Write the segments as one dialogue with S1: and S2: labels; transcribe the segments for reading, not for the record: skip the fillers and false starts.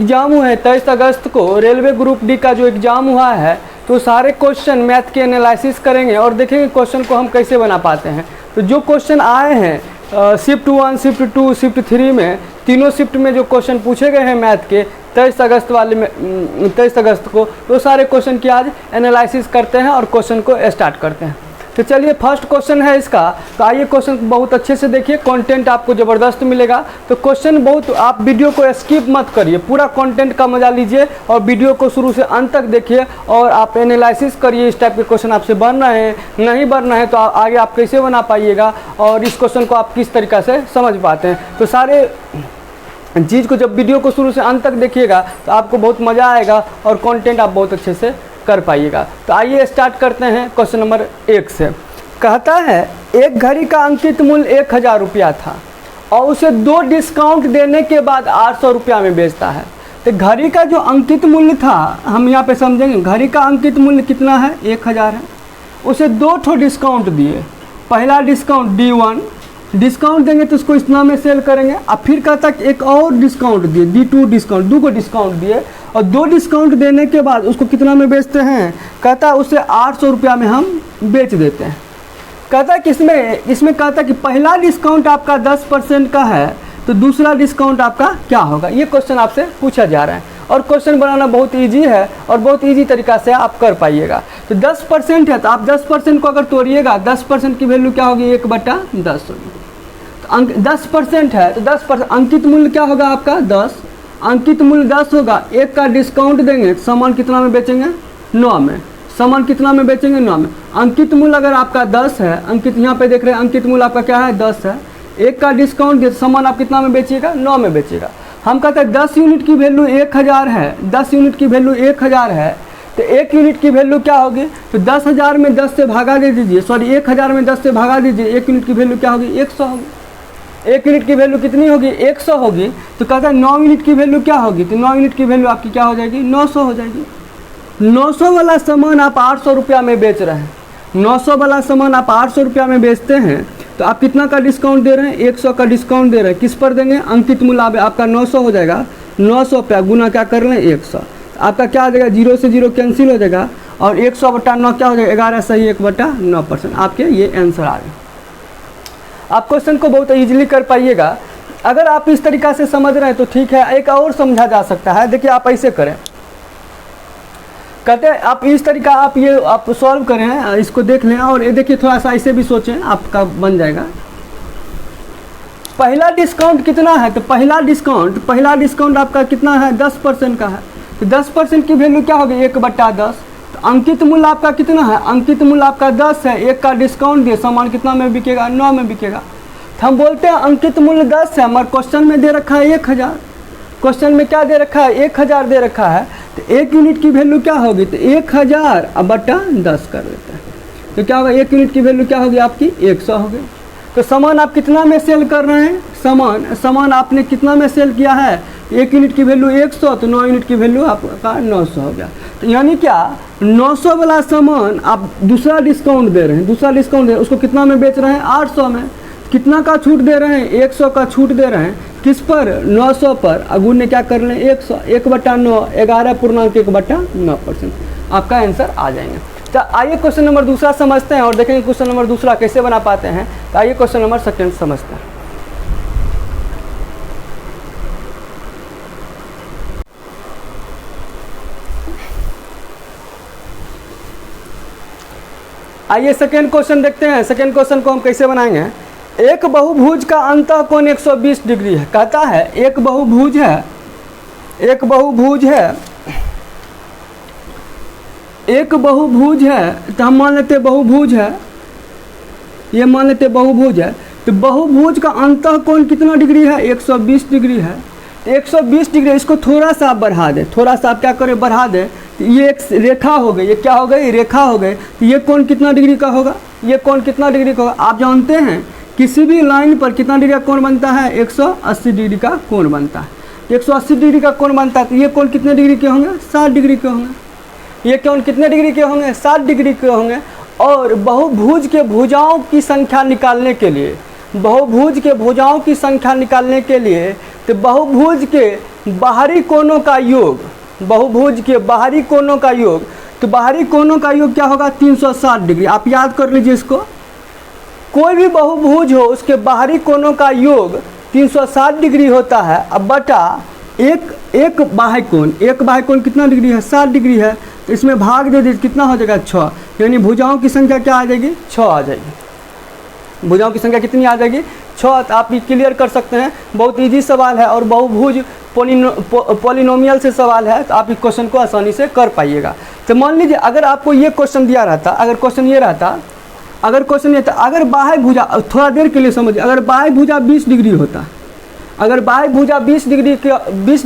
S1: Exam हुए हैं 23 अगस्त को रेलवे ग्रुप डी का जो एग्ज़ाम हुआ है, तो सारे क्वेश्चन मैथ के एनालिसिस करेंगे और देखेंगे क्वेश्चन को हम कैसे बना पाते हैं। तो जो क्वेश्चन आए हैं शिफ्ट 1, शिफ्ट 2, शिफ्ट 3 में, तीनों शिफ्ट में जो क्वेश्चन पूछे गए हैं मैथ के 23 अगस्त वाले में 23 अगस्त को, तो सारे क्वेश्चन की आज एनालिसिस करते हैं और क्वेश्चन को स्टार्ट करते हैं। तो चलिए फर्स्ट क्वेश्चन है इसका, तो आइए क्वेश्चन बहुत अच्छे से देखिए, कंटेंट आपको ज़बरदस्त मिलेगा। तो क्वेश्चन बहुत, आप वीडियो को स्किप मत करिए, पूरा कंटेंट का मजा लीजिए और वीडियो को शुरू से अंत तक देखिए और आप एनालिसिस करिए। इस टाइप के क्वेश्चन आपसे बन रहे हैं, नहीं बन रहे हैं तो आगे आप कैसे बना पाइएगा और इस क्वेश्चन को आप किस तरीक़ा से समझ पाते हैं। तो सारे चीज़ को जब वीडियो को शुरू से अंत तक देखिएगा तो आपको बहुत मज़ा आएगा और कंटेंट आप बहुत अच्छे से कर पाइएगा। तो आइए स्टार्ट करते हैं क्वेश्चन नंबर 1 से। कहता है एक घड़ी का अंकित मूल्य 1000 रुपया था और उसे 2 डिस्काउंट देने के बाद 800 रुपया में बेचता है। तो घड़ी का जो अंकित मूल्य था, हम यहाँ पे समझेंगे, घड़ी का अंकित मूल्य कितना है, 1000 है। उसे 2 ठो डिस्काउंट दिए, पहला डिस्काउंट D1 डिस्काउंट देंगे तो उसको इतना में सेल करेंगे, और फिर कहता कि एक और डिस्काउंट दिए D2 डिस्काउंट, 2 को डिस्काउंट दिए और 2 डिस्काउंट देने के बाद उसको कितना में बेचते हैं, कहता है उसे 800 रुपया में हम बेच देते हैं। कहता है कि इसमें कहता है कि पहला डिस्काउंट आपका 10% का है तो दूसरा डिस्काउंट आपका क्या होगा, ये क्वेश्चन आपसे पूछा जा रहा है। और क्वेश्चन बनाना बहुत इजी है और बहुत इजी तरीक़ा से आप कर पाइएगा। तो 10% है तो आप 10% को अगर तोड़िएगा, 10% की वैल्यू क्या होगी, 1/10 होगी। तो 10% है तो 10%, अंकित मूल्य क्या होगा आपका 10, अंकित मूल्य 10 होगा, 1 का डिस्काउंट देंगे, सामान कितना में बेचेंगे, 9 में। सामान कितना में बेचेंगे, 9 में। अंकित मूल्य अगर आपका 10 है, अंकित यहाँ पे देख रहे हैं, अंकित मूल्य आपका क्या है 10 है, 1 का डिस्काउंट दे, सामान आप कितना में बेचिएगा, 9 में बेचिएगा। हम कहते हैं 10 यूनिट की वैल्यू 1000 है, 10 यूनिट की वैल्यू 1000 है, तो 1 यूनिट की वैल्यू क्या होगी, तो 10,000 में 10 से भागा दे दीजिए, सॉरी 1000 में 10 से भागा दीजिए, 1 यूनिट की वैल्यू क्या होगी, 100 होगी। 1 यूनिट की वैल्यू कितनी होगी, 100 होगी। तो कहता है 9 यूनिट की वैल्यू क्या होगी, तो 9 यूनिट की वैल्यू आपकी क्या हो जाएगी, 900 हो जाएगी। 900 वाला सामान आप 800 रुपया में बेच रहे हैं, 900 वाला सामान आप 800 रुपया में बेचते हैं तो आप कितना का डिस्काउंट दे रहे हैं, 100 का डिस्काउंट दे रहे हैं। किस पर देंगे, अंकित मूल्य आपका 900 हो जाएगा, 900 पे गुना क्या कर लें 100, आपका क्या हो जाएगा, 0 से 0 कैंसिल हो जाएगा और 100/9 क्या हो जाएगा, 11 सही 1/9%। आपके ये आंसर आ गए। आप क्वेश्चन को बहुत ईजिली कर पाइएगा। अगर आप इस तरीक़ा से समझ रहे हैं तो ठीक है, एक और समझा जा सकता है। देखिए आप ऐसे करें, कहते हैं आप इस तरीका आप सॉल्व करें, इसको देख लें और ये देखिए थोड़ा सा ऐसे भी सोचें, आपका बन जाएगा। पहला डिस्काउंट कितना है, तो पहला डिस्काउंट आपका कितना है, 10% का है। तो 10% की वैल्यू क्या होगी, 1/10। तो अंकित मूल्य आपका कितना है, अंकित मूल्य आपका 10 है, 1 का डिस्काउंट दिए, सामान कितना में बिकेगा, 9 में बिकेगा। तो हम बोलते हैं अंकित मूल्य 10 है, मगर क्वेश्चन में दे रखा है 1000, क्वेश्चन में क्या दे रखा है, 1000 दे रखा है। तो 1 यूनिट की वैल्यू क्या होगी, तो 1000/10 कर देते हैं। तो क्या होगा, 1 यूनिट की वैल्यू क्या होगी आपकी, 100 होगी। तो सामान आप कितना में सेल कर रहे हैं, सामान आपने कितना में सेल किया है, 1 यूनिट की वैल्यू 100, तो 9 यूनिट की वैल्यू आपका 900 हो गया। तो यानी क्या, 900 वाला सामान आप दूसरा डिस्काउंट दे रहे हैं, उसको कितना में बेच रहे हैं, 800 में। कितना का छूट दे रहे हैं, 100 का छूट दे रहे हैं, किस पर, 900 पर। अगुण ने क्या कर लें, 100, 1/9, 11.9%। आपका आंसर आ जाएंगे। तो आइए क्वेश्चन नंबर दूसरा समझते हैं और देखेंगे क्वेश्चन नंबर दूसरा कैसे बना पाते हैं। तो आइए क्वेश्चन नंबर सेकंड समझते हैं। आइए सेकंड क्वेश्चन देखते हैं। सेकंड क्वेश्चन को हम कैसे बनाएंगे। एक बहुभुज का अंतः कोण 120 डिग्री है। कहता है एक बहुभुज है, एक बहुभुज है तो हम मान लेते बहुभुज है, ये मान लेते बहुभुज है। तो बहुभुज का अंतः कोण कितना डिग्री है, 120 डिग्री है। तो 120 डिग्री, इसको थोड़ा सा आप बढ़ा दें, थोड़ा सा आप क्या करें, बढ़ा दें। तो ये एक रेखा हो गई, ये क्या हो गई, रेखा हो गई। तो ये कोण कितना डिग्री का होगा, ये कोण कितना डिग्री का होगा। आप जानते हैं किसी भी लाइन पर कितना डिग्री का कोण बनता है, 180 डिग्री का कोण बनता है। 180 डिग्री का कोण बनता है तो ये कोण कितने डिग्री के होंगे, 60 डिग्री के होंगे। ये कोण कितने डिग्री के होंगे, 60 डिग्री के होंगे। और बहुभुज के भुजाओं की संख्या निकालने के लिए, बहुभुज के भुजाओं की संख्या निकालने के लिए, तो बहुभुज के बाहरी कोणों का योग, बहुभुज के बाहरी कोणों का योग, तो बाहरी कोणों का योग क्या होगा 360 डिग्री। आप याद कर लीजिए इसको, कोई भी बहुभुज हो उसके बाहरी कोणों का योग 360 डिग्री होता है। अब बटा एक बाह्य कोण, एक बाह्य कोण कितना डिग्री है 60 डिग्री है, तो इसमें भाग दे दीजिए कितना हो जाएगा 6, यानी भुजाओं की संख्या क्या आ जाएगी 6 आ जाएगी। भुजाओं की संख्या कितनी आ जाएगी 6। तो आप ये क्लियर कर सकते हैं, बहुत इजी सवाल है और बहुभुज पॉलिनोमियल से सवाल है, तो आप इस क्वेश्चन को आसानी से कर पाइएगा। तो मान लीजिए अगर आपको ये क्वेश्चन दिया रहता, अगर क्वेश्चन ये रहता, अगर बाह्य भुजा, थोड़ा देर के लिए समझिए, अगर बाह्य भुजा 20 डिग्री होता, अगर बाह्य भुजा 20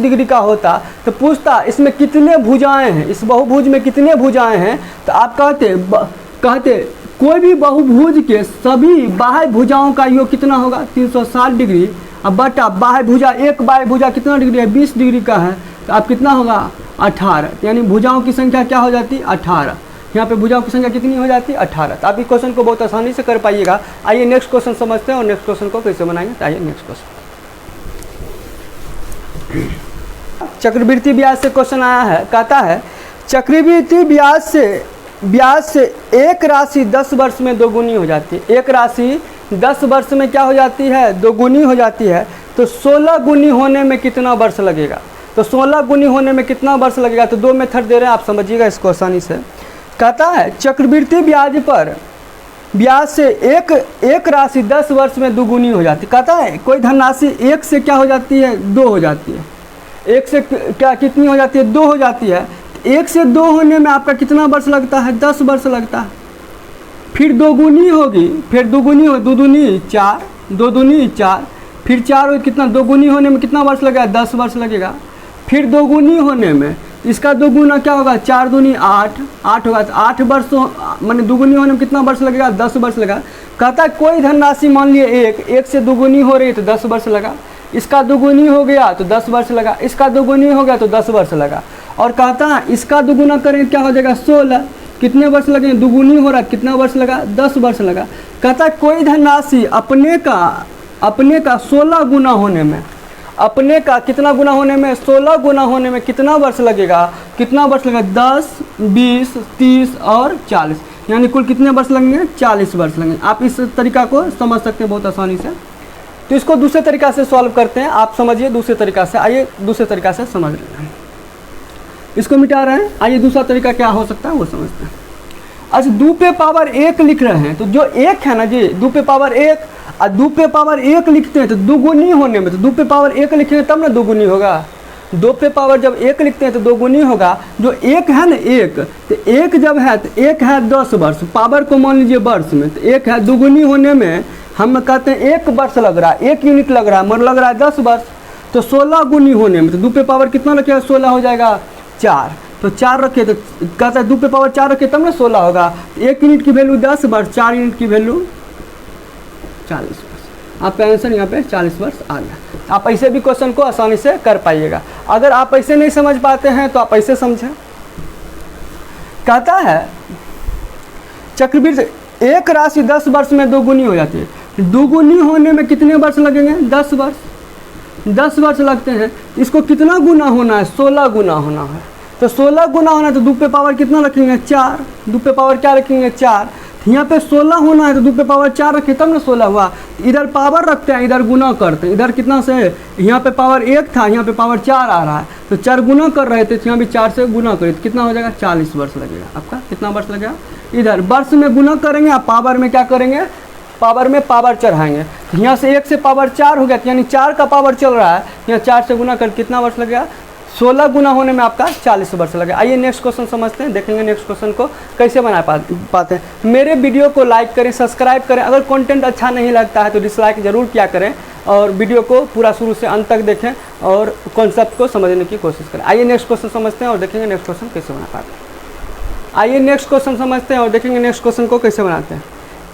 S1: डिग्री का होता तो पूछता इसमें कितने भुजाएं हैं, इस बहुभुज में कितने भुजाएं हैं, तो आप कहते कोई भी बहुभुज के सभी बाह्य भुजाओं का योग कितना होगा 360 डिग्री। अब बटा बाह्य भुजा, एक बाह्य भुजा कितना डिग्री है 20 डिग्री का है, तो आप कितना होगा 18, यानी भुजाओं की संख्या क्या हो जाती 18। यहाँ पे भुजाओं की संख्या कितनी हो जाती है 18। तो आप इस क्वेश्चन को बहुत आसानी से कर पाइएगा। आइए नेक्स्ट क्वेश्चन समझते हैं और नेक्स्ट क्वेश्चन को कैसे बनाएंगे। तो आइए नेक्स्ट क्वेश्चन, चक्रवृद्धि ब्याज से क्वेश्चन आया है। कहता है चक्रवृद्धि ब्याज से एक राशि 10 वर्ष में दोगुनी हो जाती है। एक राशि 10 वर्ष में क्या हो जाती है दोगुनी हो जाती है, तो 16 गुनी होने में कितना वर्ष लगेगा। तो 16 गुनी होने में कितना वर्ष लगेगा, तो 2 मेथड दे रहे हैं, आप समझिएगा इसको आसानी से। कहता है चक्रवृद्धि ब्याज से एक राशि 10 वर्ष में दोगुनी हो जाती है। कहता है कोई धनराशि 1 से क्या हो जाती है 2 हो जाती है, 1 से क्या कितनी हो जाती है 2 हो जाती है। 1 से 2 होने में आपका कितना वर्ष लगता है 10 वर्ष लगता है। फिर दोगुनी होगी, फिर दोगुनी हो, 2 दूनी 4, 2 दूनी 4, फिर 4 हो कितना, दोगुनी होने में कितना वर्ष लगेगा 10 वर्ष लगेगा। फिर दोगुनी होने में इसका दोगुना क्या होगा 4 दूनी 8 होगा, तो 8 वर्ष माने दोगुनी होने में कितना वर्ष लगेगा 10 वर्ष लगा। कहता है कोई धनराशि मान लिए 1 से दोगुनी हो रही है तो 10 वर्ष लगा, इसका दोगुनी हो गया तो 10 वर्ष लगा, इसका दोगुनी हो गया तो 10 वर्ष लगा। और कहता है इसका दोगुना करें क्या हो जाएगा 16, कितने वर्ष लगे, दोगुनी हो रहा कितना वर्ष लगा 10 वर्ष लगा। कहता है कोई धनराशि अपने का 16 गुना होने में, अपने का कितना गुना होने में 16 गुना होने में कितना वर्ष लगेगा, 10, 20, 30 और 40, यानी कुल कितने वर्ष लगेंगे 40 वर्ष लगेंगे। आप इस तरीका को समझ सकते हैं बहुत आसानी से। तो इसको दूसरे तरीका से सॉल्व करते हैं, आप समझिए दूसरे तरीका से। आइए दूसरे तरीका से समझ लेते हैं, इसको मिटा रहे हैं। आइए दूसरा तरीका क्या हो सकता है वो समझते हैं। अच्छा 2 पे पावर 1 लिख रहे हैं, तो जो 1 है ना जी 2 पे पावर 1 और 2 पे पावर 1 लिखते हैं तो दोगुनी होने में, तो 2 पे पावर 1 लिखेंगे तब ना दोगुनी होगा। 2 पे पावर जब 1 लिखते हैं तो दोगुनी होगा। जो 1 है ना 1, तो 1 जब है तो 1 है 10 वर्ष, पावर को मान लीजिए वर्ष में, तो 1 है दोगुनी होने में हम कहते हैं 1 वर्ष लग रहा है, 1 यूनिट लग रहा है, मतलब लग रहा है 10 वर्ष। तो 16 गुनी होने में, तो 2 पे पावर कितना रखेगा 16 हो जाएगा 4, तो 4 रखे, तो कहता है 2 पे पावर 4 रखे तब ना 16 होगा। 1 यूनिट की वैल्यू 10 वर्ष, 4 यूनिट की वैल्यू 40 वर्ष। आपका आंसर यहाँ पे 40 वर्ष आ गया। आप ऐसे भी क्वेश्चन को आसानी से कर पाइएगा। अगर आप ऐसे नहीं समझ पाते हैं तो आप ऐसे समझें। कहता है चक्रवृद्धि एक राशि 10 वर्ष में दोगुनी हो जाती है। दोगुनी होने में कितने वर्ष लगेंगे 10 वर्ष, 10 वर्ष लगते हैं। इसको कितना गुना होना है 16 गुना होना है। तो 16 गुना होना है तो 2 पे पावर कितना रखेंगे 4, 2 पे पावर क्या रखेंगे 4। यहाँ पे 16 होना है तो 2 पे पावर 4 रखे तब ना 16 हुआ। इधर पावर रखते हैं, इधर गुना करते हैं। इधर कितना से, यहाँ पे पावर 1 था, यहाँ पे पावर 4 आ रहा है, तो 4 गुना कर रहे थे, यहाँ भी 4 से गुना करें तो कितना हो जाएगा 40 वर्ष लगेगा। आपका कितना वर्ष लगेगा, इधर वर्ष में गुना करेंगे, आप पावर में क्या करेंगे, पावर में पावर चढ़ाएंगे। यहाँ से 1 से पावर 4 हो गया, यानी 4 का पावर चल रहा है, यहाँ 4 से गुना कर कितना वर्ष लगेगा 16 गुना होने में आपका 40 वर्ष लगेगा। आइए नेक्स्ट क्वेश्चन समझते हैं, देखेंगे नेक्स्ट क्वेश्चन को कैसे बना पाते हैं। मेरे वीडियो को लाइक करें, सब्सक्राइब करें। अगर कंटेंट अच्छा नहीं लगता है तो डिसलाइक ज़रूर किया करें और वीडियो को पूरा शुरू से अंत तक देखें और कॉन्सेप्ट को समझने की कोशिश करें। आइए नेक्स्ट क्वेश्चन समझते हैं और देखेंगे नेक्स्ट क्वेश्चन कैसे बना पाते हैं। आइए नेक्स्ट क्वेश्चन समझते हैं और देखेंगे नेक्स्ट क्वेश्चन को कैसे बनाते हैं।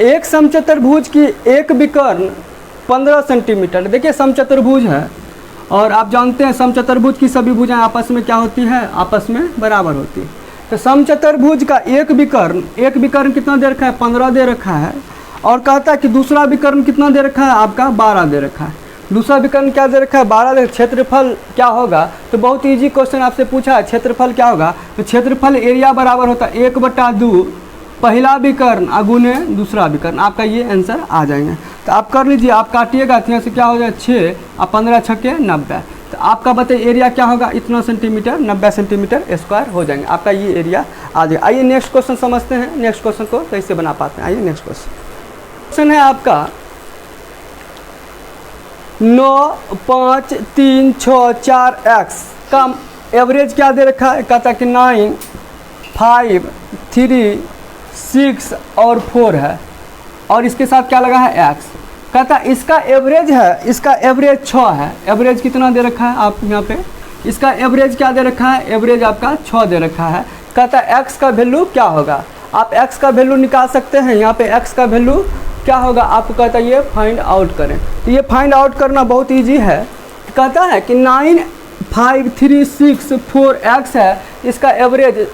S1: एक समचतुर्भुज की एक विकर्ण 15 सेंटीमीटर। देखिए समचतुर्भुज है और आप जानते हैं समचतुर्भुज की सभी भुजाएं आपस में क्या होती है, आपस में बराबर होती है। तो समचतुर्भुज का एक विकर्ण कितना दे रखा है 15 दे रखा है और कहता है कि दूसरा विकर्ण कितना दे रखा है आपका 12 दे रखा है। दूसरा विकर्ण क्या दे रखा है 12, क्षेत्रफल क्या होगा, तो बहुत इजी क्वेश्चन आपसे पूछा है, क्षेत्रफल क्या होगा, तो क्षेत्रफल एरिया बराबर होता है 1/2 पहला विकर्ण अगुने दूसरा विकर्ण, आपका ये आंसर आ जाएंगे। तो आप कर लीजिए, आप काटिएगा तो यहाँ से क्या हो जाए 6 और 15 छक्के 90, तो आपका बताइए एरिया क्या होगा, इतना सेंटीमीटर 90 सेंटीमीटर स्क्वायर हो जाएंगे, आपका ये एरिया आ जाएगा। आइए नेक्स्ट क्वेश्चन समझते हैं, नेक्स्ट क्वेश्चन को कैसे बना पाते हैं। आइए नेक्स्ट क्वेश्चन है आपका 9, 5, 3, 6, 4 x का एवरेज क्या दे रखा है, कहता है कि 9, 5, 3, 6 और 4 है, और इसके साथ क्या लगा है x, कहता है इसका एवरेज है, इसका एवरेज 6 है। एवरेज कितना दे रखा है आप यहाँ पे, इसका एवरेज क्या दे रखा है, एवरेज आपका 6 दे रखा है। कहता है x का वैल्यू क्या होगा, आप x का वैल्यू निकाल सकते हैं, यहाँ पे x का वैल्यू क्या होगा आपको कहता है ये फाइंड आउट करें। तो ये फाइंड आउट करना बहुत इजी है, कहता है कि 9, 5, 3, 6, 4 x है, इसका एवरेज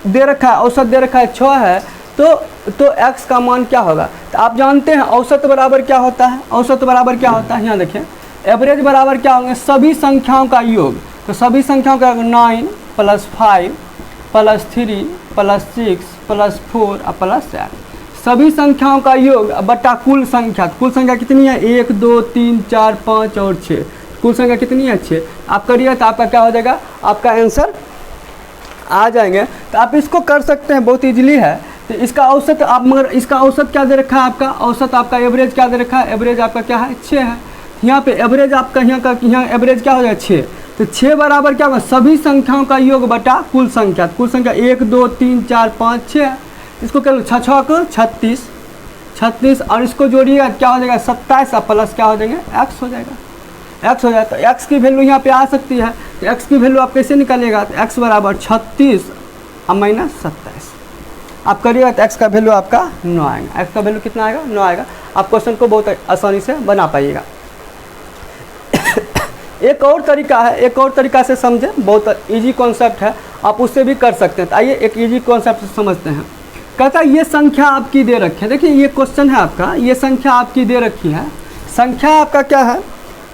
S1: दे रखा है, औसत दे रखा है 6 है, तो x का मान क्या होगा। तो आप जानते हैं औसत बराबर क्या होता है, औसत बराबर क्या होता है, यहाँ देखें एवरेज बराबर क्या होंगे सभी संख्याओं का योग, तो सभी संख्याओं का 9 + 5 + 3 + 6 + 4 + 8, सभी संख्याओं का योग बटा कुल संख्या। कुल संख्या कितनी है 1, 2, 3, 4, 5 और 6, कुल संख्या कितनी है 6। आप करिए तो आपका क्या हो जाएगा, आपका आंसर आ जाएंगे। तो आप इसको कर सकते हैं, बहुत इजीली है। तो इसका औसत आप, मगर इसका औसत क्या दे रखा है आपका, औसत आपका एवरेज क्या दे रखा है, एवरेज आपका क्या है 6 है। यहाँ पे एवरेज आपका यहाँ एवरेज क्या हो जाए 6, तो 6 बराबर क्या होगा सभी संख्याओं का योग बटा कुल संख्या। कुल संख्या 1, 2, 3, 4, 5, 6, इसको क्या लो 6 को 36 और इसको जोड़िएगा क्या हो जाएगा 27 और प्लस क्या हो जाएंगे x हो जाएगा, x हो जाएगा। तो x की वैल्यू यहाँ पे आ सकती है, तो x की वैल्यू आप कैसे निकालिएगा, तो x बराबर 36 और -27 आप करिएगा तो x का वैल्यू आपका 9 आएगा। x का वैल्यू कितना आएगा 9 आएगा। आप क्वेश्चन को बहुत आसानी से बना पाइएगा। एक और तरीका है, एक और तरीका से समझें, बहुत इजी कॉन्सेप्ट है, आप उससे भी कर सकते हैं। तो आइए एक इजी कॉन्सेप्ट से समझते हैं। कहता है ये संख्या आपकी दे रखी है, देखिए ये क्वेश्चन है आपका, ये संख्या आपकी दे रखी है, संख्या आपका क्या है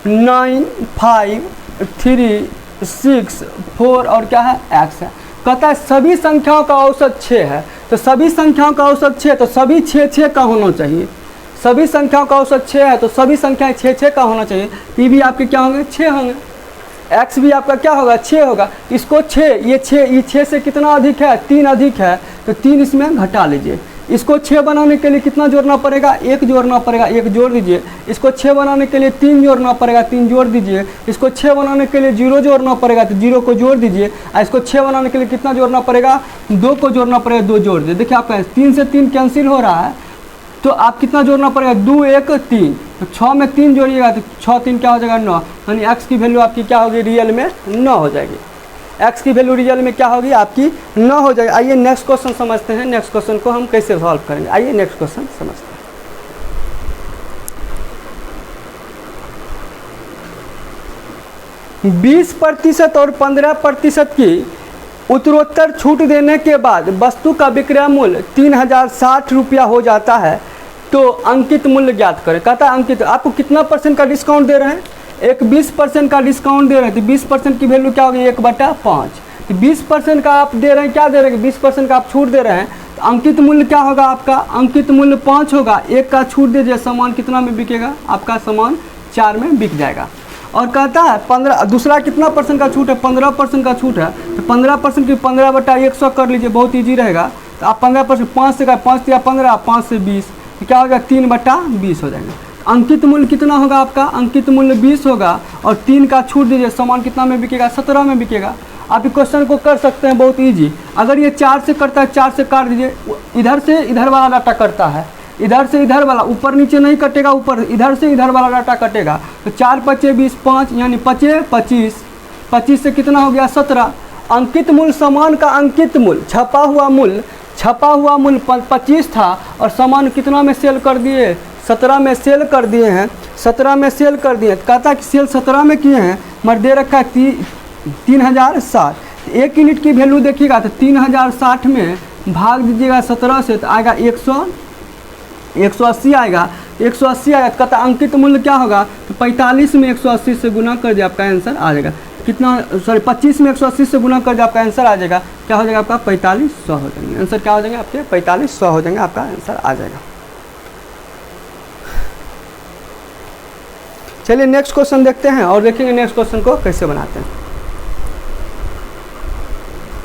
S1: 9, 5, 3, 6, 4 और क्या है x है। कहता है सभी संख्याओं का औसत 6 है, तो सभी संख्याओं का औसत 6, तो सभी 6 का होना चाहिए। सभी संख्याओं का औसत 6 है, तो सभी संख्याएं 6 का होना चाहिए। ये भी आपके क्या होंगे 6 होंगे, x भी आपका क्या होगा 6 होगा। इसको 6, ये 6 से कितना अधिक है 3 अधिक है, तो 3 इसमें घटा लीजिए। इसको 6 बनाने के लिए कितना जोड़ना पड़ेगा 1 जोड़ना पड़ेगा, 1 जोड़ दीजिए। इसको 6 बनाने के लिए 3 जोड़ना पड़ेगा, 3 जोड़ दीजिए। इसको 6 बनाने के लिए 0 जोड़ना पड़ेगा, तो 0 को जोड़ दीजिए। और इसको 6 बनाने के लिए कितना जोड़ना पड़ेगा 2 को जोड़ना पड़ेगा, 2 जोड़ दीजिए। देखिए आपका 3 से 3 कैंसिल हो रहा है, तो आप कितना जोड़ना पड़ेगा 2, 1, 3, तो 6 में 3 जोड़िएगा तो 6, 3 क्या हो जाएगा 9, यानी x की वैल्यू आपकी क्या होगी रियल में 9 हो जाएगी। x की वैल्यू रियल में क्या होगी आपकी 9 हो जाएगी। आइए नेक्स्ट क्वेश्चन समझते हैं, नेक्स्ट क्वेश्चन को हम कैसे सॉल्व करेंगे। आइए नेक्स्ट क्वेश्चन समझते हैं। 20% और 15% की उत्तरोत्तर छूट देने के बाद वस्तु का विक्रय मूल्य 3060 रुपया हो जाता है, तो अंकित मूल्य ज्ञात करें। कहता है अंकित, आपको कितना % का डिस्काउंट दे रहे हैं, एक 20% का डिस्काउंट दे रहे हैं, तो 20% की वैल्यू क्या होगी 1/5। तो 20% का आप दे रहे हैं, क्या दे रहे हैं 20% का आप छूट दे रहे हैं, तो अंकित मूल्य क्या होगा आपका, अंकित मूल्य 5 होगा। 1 का छूट दीजिए, सामान कितना में बिकेगा आपका, सामान 4 में बिक जाएगा। और कहता है 15, दूसरा कितना % का छूट है 15% का छूट है, तो 15% की 15/100 कर लीजिए, बहुत ईजी रहेगा। तो आप 15% 5 से 5 या 15, 5 से 20, तो क्या होगा 3/20 हो जाएगा। अंकित मूल्य कितना होगा आपका, अंकित मूल्य 20 होगा, और 3 का छूट दीजिए, सामान कितना में बिकेगा 17 में बिकेगा। आप इस क्वेश्चन को कर सकते हैं बहुत ईजी। अगर ये 4 से करता है 4 से काट दीजिए, इधर से इधर वाला डाटा करता है, इधर से इधर वाला, ऊपर नीचे नहीं कटेगा, ऊपर इधर से इधर वाला डाटा कटेगा। तो 4 × 5 = 20, 5 यानी 5 × 25, 25 से कितना हो गया 17। अंकित मूल्य, सामान का अंकित मूल्य, छपा हुआ मूल्य 25 था, और सामान कितना में सेल कर दिए 17 में सेल कर दिए हैं, 17 में सेल कर दिए। कहता है कि सेल 17 में किए हैं, मगर दे रखा है 3060। 1 यूनिट की वैल्यू देखिएगा तो 3060 में भाग दीजिएगा 17 से, तो आएगा 180 आएगा। 180 आया, कहता अंकित मूल्य क्या होगा, तो 45 में 180 से गुना कर दिया, आपका आंसर आ जाएगा कितना, सॉरी 25 में 180 से गुना कर दिया, आपका आंसर आ जाएगा क्या हो जाएगा आपका 4500 हो जाएंगे। आंसर क्या हो जाएंगे आपके 4500 हो जाएंगे, आपका आंसर आ जाएगा। चलिए नेक्स्ट क्वेश्चन देखते हैं और देखेंगे नेक्स्ट क्वेश्चन को कैसे बनाते हैं,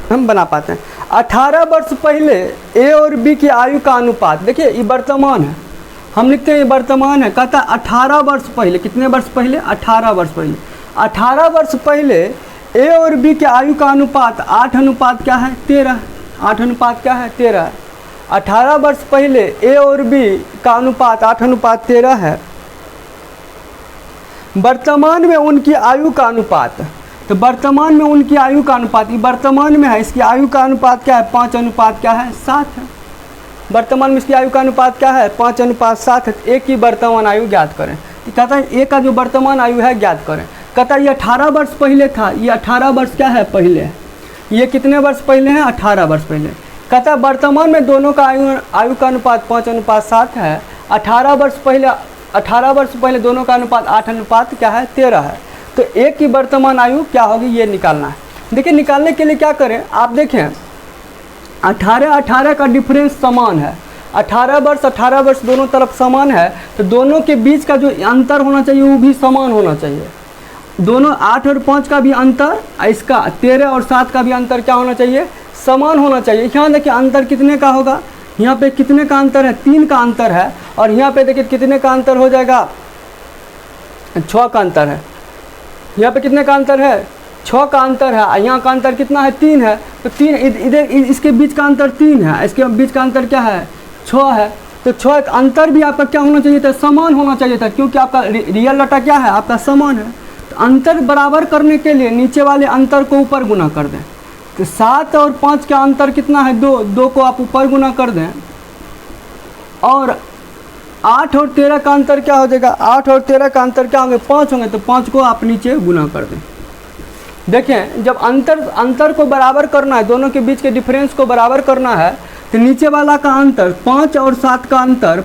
S1: हम बना पाते हैं। 18 वर्ष पहले ए और बी की आयु का अनुपात, देखिए ये वर्तमान है, हम लिखते हैं ये वर्तमान है, कहता है 18 वर्ष पहले, कितने वर्ष पहले 18 वर्ष पहले, 18 वर्ष पहले ए और बी के आयु का अनुपात 8 अनुपात क्या है 13, 8 अनुपात क्या है 13 है। 18 वर्ष पहले ए और बी का अनुपात 8 अनुपात 13 है। वर्तमान में उनकी आयु का अनुपात, तो वर्तमान में उनकी आयु का अनुपात, ये वर्तमान में है, इसकी आयु का अनुपात क्या है 5 अनुपात क्या है 7 है। वर्तमान में इसकी आयु का अनुपात क्या है 5 अनुपात 7 है। ए की वर्तमान आयु ज्ञात करें, कहता है ए का जो वर्तमान आयु है ज्ञात करें। कहता है ये 18 वर्ष पहले था, ये 18 वर्ष क्या है पहले, ये कितने वर्ष पहले हैं 18 वर्ष पहले। कहता है वर्तमान में दोनों का आयु का अनुपात 5 अनुपात 7 है। 18 वर्ष पहले दोनों का अनुपात 8 अनुपात क्या है 13 है। तो ए की वर्तमान आयु क्या होगी ये निकालना है। देखिए निकालने के लिए क्या करें, आप देखें 18 का डिफरेंस समान है, 18 वर्ष दोनों तरफ समान है, तो दोनों के बीच का जो अंतर होना चाहिए वो भी समान होना चाहिए। दोनों 8 और 5 का भी अंतर, इसका 13 और 7 का भी अंतर क्या होना चाहिए समान होना चाहिए। यहाँ देखिए अंतर कितने का होगा, यहाँ पे कितने का अंतर है 3 का अंतर है, और यहाँ पे देखिए कितने का अंतर हो जाएगा 6 का अंतर है। यहाँ पे कितने का अंतर है 6 का अंतर है, यहाँ का अंतर कितना है 3 है, तो 3 इधर इसके बीच का अंतर 3 है, इसके बीच का अंतर क्या है 6 है। तो 6 का अंतर भी आपका क्या होना चाहिए था समान होना चाहिए था, क्योंकि आपका रियल डाटा क्या है आपका समान है। तो अंतर बराबर करने के लिए नीचे वाले अंतर को ऊपर गुना कर दें, तो 7 और 5 का अंतर कितना है 2 को आप ऊपर गुना कर दें, और 8 और 13 का अंतर क्या हो जाएगा 8 और 13 का अंतर क्या होंगे 5 होंगे, तो 5 को आप नीचे गुना कर दें। देखें जब अंतर को बराबर करना है, दोनों के बीच के डिफरेंस को बराबर करना है, तो नीचे वाला का अंतर 5 और 7 का अंतर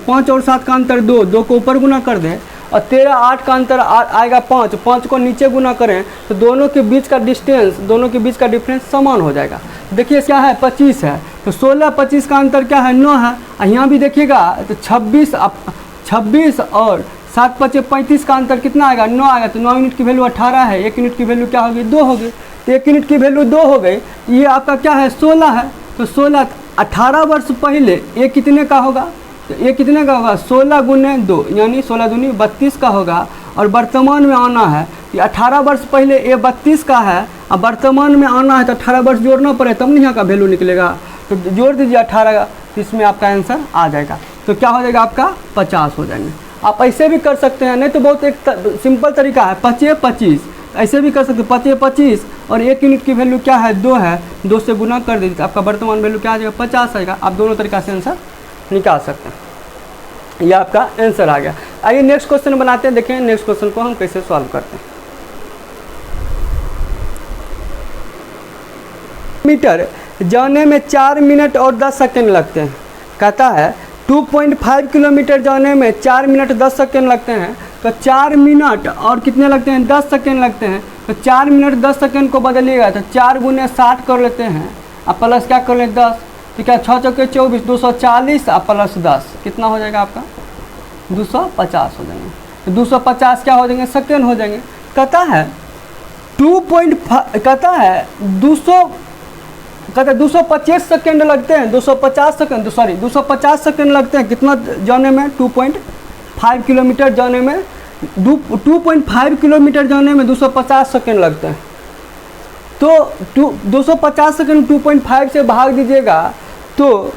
S1: 2 को ऊपर गुना कर दें, और 13 8 का अंतर आएगा 5 को नीचे गुना करें, तो दोनों के बीच का डिस्टेंस, दोनों के बीच का डिफरेंस समान हो जाएगा। देखिए क्या है 25 है, तो 16 25 का अंतर क्या है 9 है, और यहाँ भी देखिएगा तो 26 और 7 5 35 का अंतर कितना आएगा 9 आएगा, तो 9 यूनिट की वैल्यू 18 है, 1 यूनिट की वैल्यू क्या होगी 2 होगी, तो 1 यूनिट की वैल्यू 2 हो गई, ये आपका क्या है 16 है। तो 16 18 वर्ष पहले ये कितने का होगा, तो ये कितने का होगा 16 गुने 2 यानी 16 दूनी 32 का होगा, और वर्तमान में आना है ये 18 वर्ष पहले ये 32 का है, अब वर्तमान में आना है तो 18 वर्ष जोड़ना पड़े तब नहीं यहाँ का वैल्यू निकलेगा, तो जोड़ दीजिए 18 का, तो इसमें आपका आंसर आ जाएगा। तो क्या हो जाएगा आपका 50 हो जाएंगे। आप ऐसे भी कर सकते हैं, नहीं तो बहुत एक सिंपल तरीका है 5 25, ऐसे भी कर सकते हैं 5 25 और 1 यूनिट की वैल्यू क्या है 2 है, 2 से गुना कर दीजिए तो आपका वर्तमान वैल्यू क्या आ जाएगा 50 आएगा। आप दोनों तरीका से आंसर निकाल सकते हैं, यह आपका आंसर आ गया। आइए नेक्स्ट क्वेश्चन बनाते हैं, देखें नेक्स्ट क्वेश्चन को हम कैसे सॉल्व करते हैं। मीटर जाने में 4 मिनट और 10 सेकेंड लगते हैं। कहता है 2.5 किलोमीटर जाने में 4 मिनट 10 सेकेंड लगते हैं, तो 4 मिनट और कितने लगते हैं 10 सेकेंड लगते हैं, तो 4 मिनट 10 सेकेंड को बदलिएगा तो 4 गुने 60 कर लेते हैं, अब प्लस क्या कर लें 10, तो क्या 6 चौके 24 240 अब प्लस 10 कितना हो जाएगा आपका 250 हो जाएंगे। तो 250 क्या हो जाएंगे सेकेंड हो जाएंगे। कहता है 225 सेकेंड लगते हैं, 250 सेकेंड लगते हैं कितना जाने में 2.5 किलोमीटर जाने में 2.5 किलोमीटर जाने में 250 सेकेंड लगते हैं। तो 250 सेकेंड 2.5 से भाग दीजिएगा तो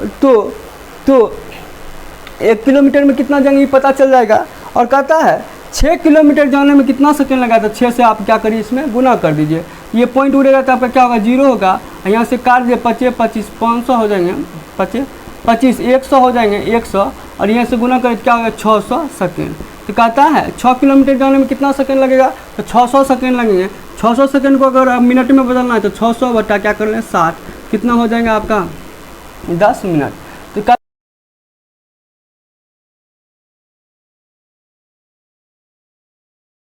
S1: 1 किलोमीटर में कितना जाएंगे पता चल जाएगा। और कहता है 6 किलोमीटर जाने में कितना सेकेंड लगा, तो 6 से आप क्या करिए इसमें गुना कर दीजिए, ये पॉइंट उड़ेगा तो आपका क्या होगा 0 होगा, यहाँ से काट दिए 25 25 500 हो जाएंगे, 25 25 100 हो जाएंगे 100, और यहाँ से गुना करें क्या होगा 600 सेकेंड। तो कहता है 6 किलोमीटर जाने में कितना सेकेंड लगेगा, तो 600 सेकेंड लगेंगे। 600 सेकेंड को अगर आप मिनट में बदलना है तो 600 बटा क्या कर लें 60, कितना हो जाएगा आपका 10 मिनट।